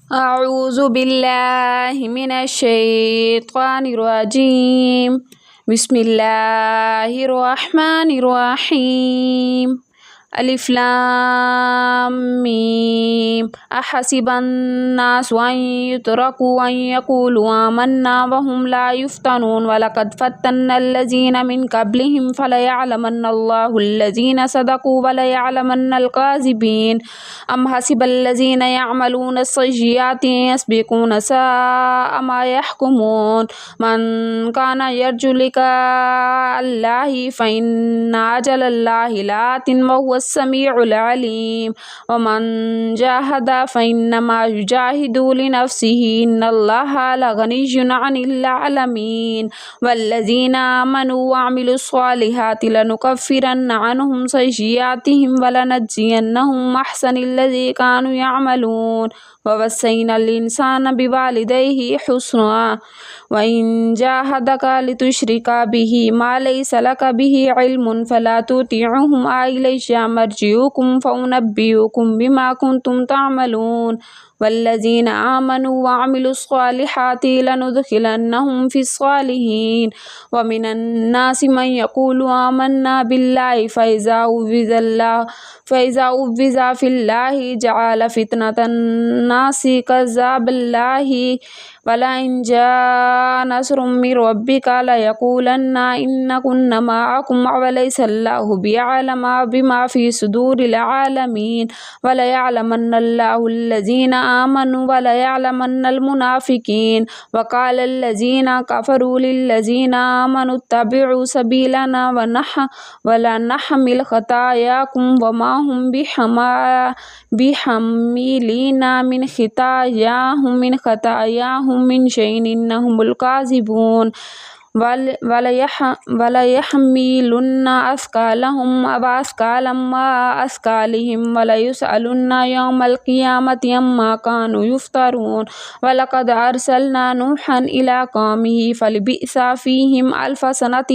أعوذ بالله من الشيطان الرجيم. بسم الله الرحمن الرحيم. ألف لام ميم. أحسب الناس أن يتركوا أن يقولوا آمنا وهم لا يفتنون ولقد فتنا الذين من قبلهم فليعلمن الله الذين صدقوا وليعلمن الكاذبين. أم حسب الذين يعملون السيئات يسبقون ساء ما يحكمون. من كان يرجو لقاء الله فإن أجل الله لآت وهو السميع العليم. ومن جاهد فإنما يجاهد لنفسه إن الله لغني عن العالمين. والذين آمنوا وعملوا الصالحات لنكفرن عنهم سيئاتهم ولنجزينهم أحسن الذي كانوا يعملون. ووصينا الإنسان بوالديه حسنا وإن جاهدك لتشرك به ما ليس لك به علم فلا تطيعهما إلي مرجعكم فأنبئكم بما كنتم تعملون. والذين آمنوا وعملوا الصالحات لندخلنهم في الصالحين. ومن الناس من يقول آمنا بالله فإذا أوذي في الله جعل فتنة الناس كعذاب الله. ولئن جاء نصر من ربك ليقولن إنا كنا معكم وليس الله بيعلم بما في صدور العالمين. وليعلمن الله الذين آمنوا وليعلمن المنافقين. وقال الذين كفروا للذين آمنوا اتبعوا سبيلنا ولنحمل خطاياكم وما هم بحميلين من خطاياهم من شيء إنهم الكاذبون. وليحملن أثقالهم وأثقالا مع أثقالهم وليسألن يوم القيامة عما كانوا يفترون. ولقد أرسلنا نوحا إلى قومه فلبئس فيهم 1000 سنة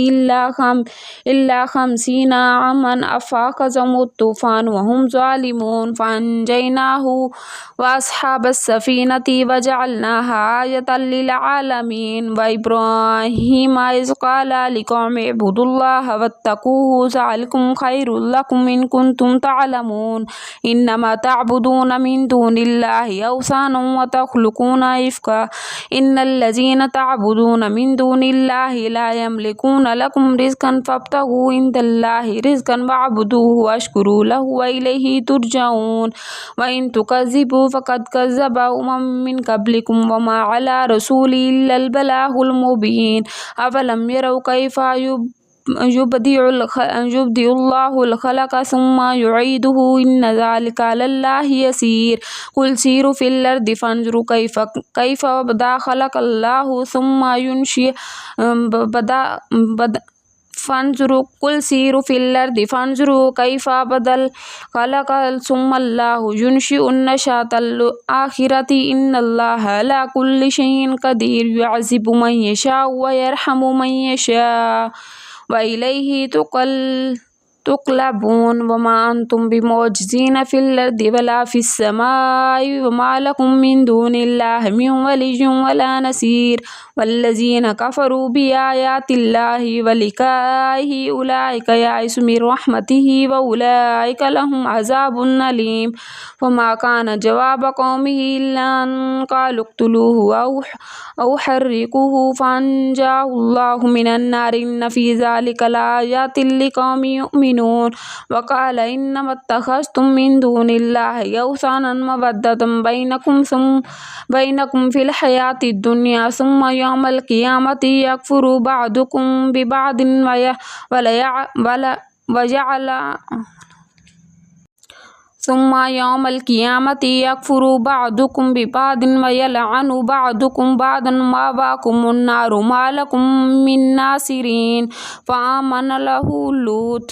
إلا 50 عاما أفأخذهم الطوفان وهم ظالمون. فأنجيناه وأصحاب السفينة وجعلناها آية للعالمين. وإبراهيم إذ قال لقومه اعبدوا الله واتقوه ذلكم خير لكم إن كنتم تعلمون. إنما تعبدون من دون الله أوثانا وتخلقون إفكا إن الذين تعبدون من دون الله لا يملكون لكم رزقا فابتغوا عند الله رزقا واعبدوه واشكروا له وإليه ترجعون. وإن تكذبوا فقد كذب من قبلكم وما على رسول إلا البلاغ المبين. أفلم يروا كيف يبدئ الله الخلق ثم يعيده إن ذلك على الله يسير. قل سيروا في الأرض فانظروا كيف بدأ خلق الله ثم ينشئ قل سيروا في الأرض فانظروا كيف بدأ الخلق ثم الله ينشئ النشأة الآخرة إن الله على كل شيء قدير. يعذب من يشاء ويرحم من يشاء وإليه تقلبون. وما أنتم بمعجزين في الأرض ولا في السماء وما لكم من دون الله من ولي ولا نصير. والذين كفروا بآيات الله ولقائه أولئك يئسوا من رحمته وأولئك لهم عذاب أليم. وما كان جواب قومه إلا أن قالوا اقتلوه أو حرقوه فأنجاه الله من النار إن في ذلك لآيات لقوم يؤمنون. وقال إنما اتخذتم من دون الله أوثانا مودة بينكم في الحياة الدنيا ثم يوم القيامة يكفر بعضكم ببعض ويلعن بعضكم بعضا مأواكم النار ما لكم من ناصرين. فآمن له لوط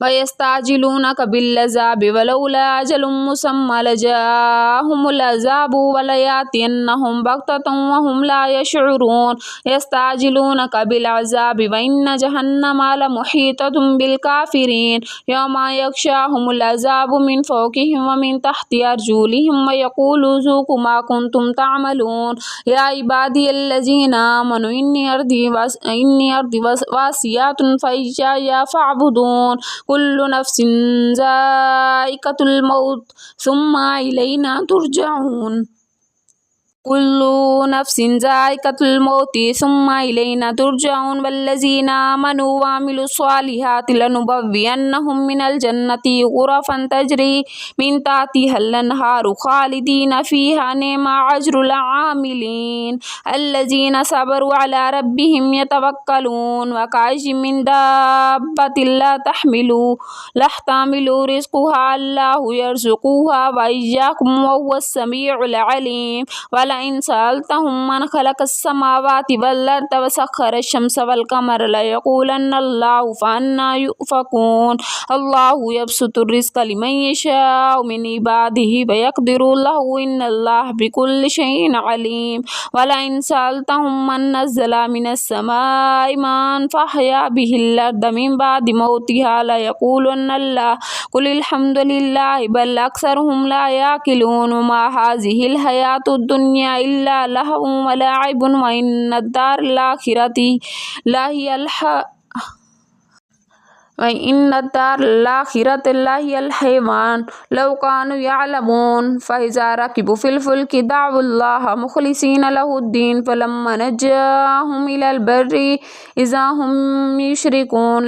ويستعجلونك بالعذاب ولولا أجل مسمى لجاءهم العذاب وليأتينهم بغتة وهم لا يشعرون يستعجلونك بالعذاب وإن جهنم لمحيطة بالكافرين يوم يغشاهم العذاب من فوقهم ومن تحت أرجلهم ويقول ذوقوا ما كنتم تعملون يا عبادي الذين آمنوا إني أرضي واسعة فإياي فاعبدون كل نفس ذائقة الموت ثم إلينا ترجعون والذين آمنوا وعملوا الصالحات لنبوئنهم من الجنة غرفا تجري من تحتها الأنهار خالدين فيها نعم أجر العاملين الذين صبروا على ربهم يتوكلون وكأي من دابة لا تحمل رزقها الله يرزقها وإياكم وهو السميع العليم ولئن سألتهم من خلق السماوات والأرض وسخر الشمس والقمر ليقولن الله فأنى يؤفكون الله يبسط الرزق لمن يشاء من عباده ويقدر له إن الله بكل شيء عليم ولئن سألتهم من نزل من السماء ماء فأحيا به الأرض من بعد موتها ليقولن الله قل الحمد لله بل أكثرهم لا يعقلون وما هذه الحياة الدنيا إلا لهو ولعب وإن الدار الآخرة لهي الحيوان لو كانوا يعلمون فإذا ركبوا في الفلك دعوا الله مخلصين له الدين فلما نجاهم إلى البر إذا هم يشركون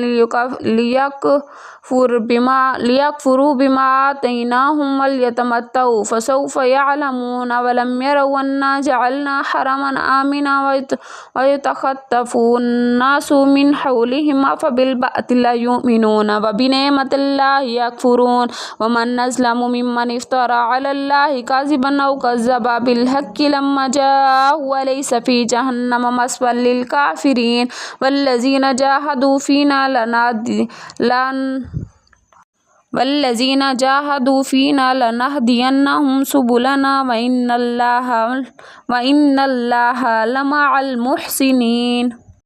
ليكفروا بما آتيناهم وليتمتعوا فسوف يعلمون ولم يروا أنا جعلنا حرما آمنا ويتخطف الناس من حولهم أفبالباطل يؤمنون وبنعمة الله يكفرون ومن أظلم ممن افترى على الله كذبا أو كذب بالحق لما جاءه وليس في جهنم مثوى للكافرين والذين جاهدوا فينا لنهدينهم سبلنا وإن الله لمع المحسنين.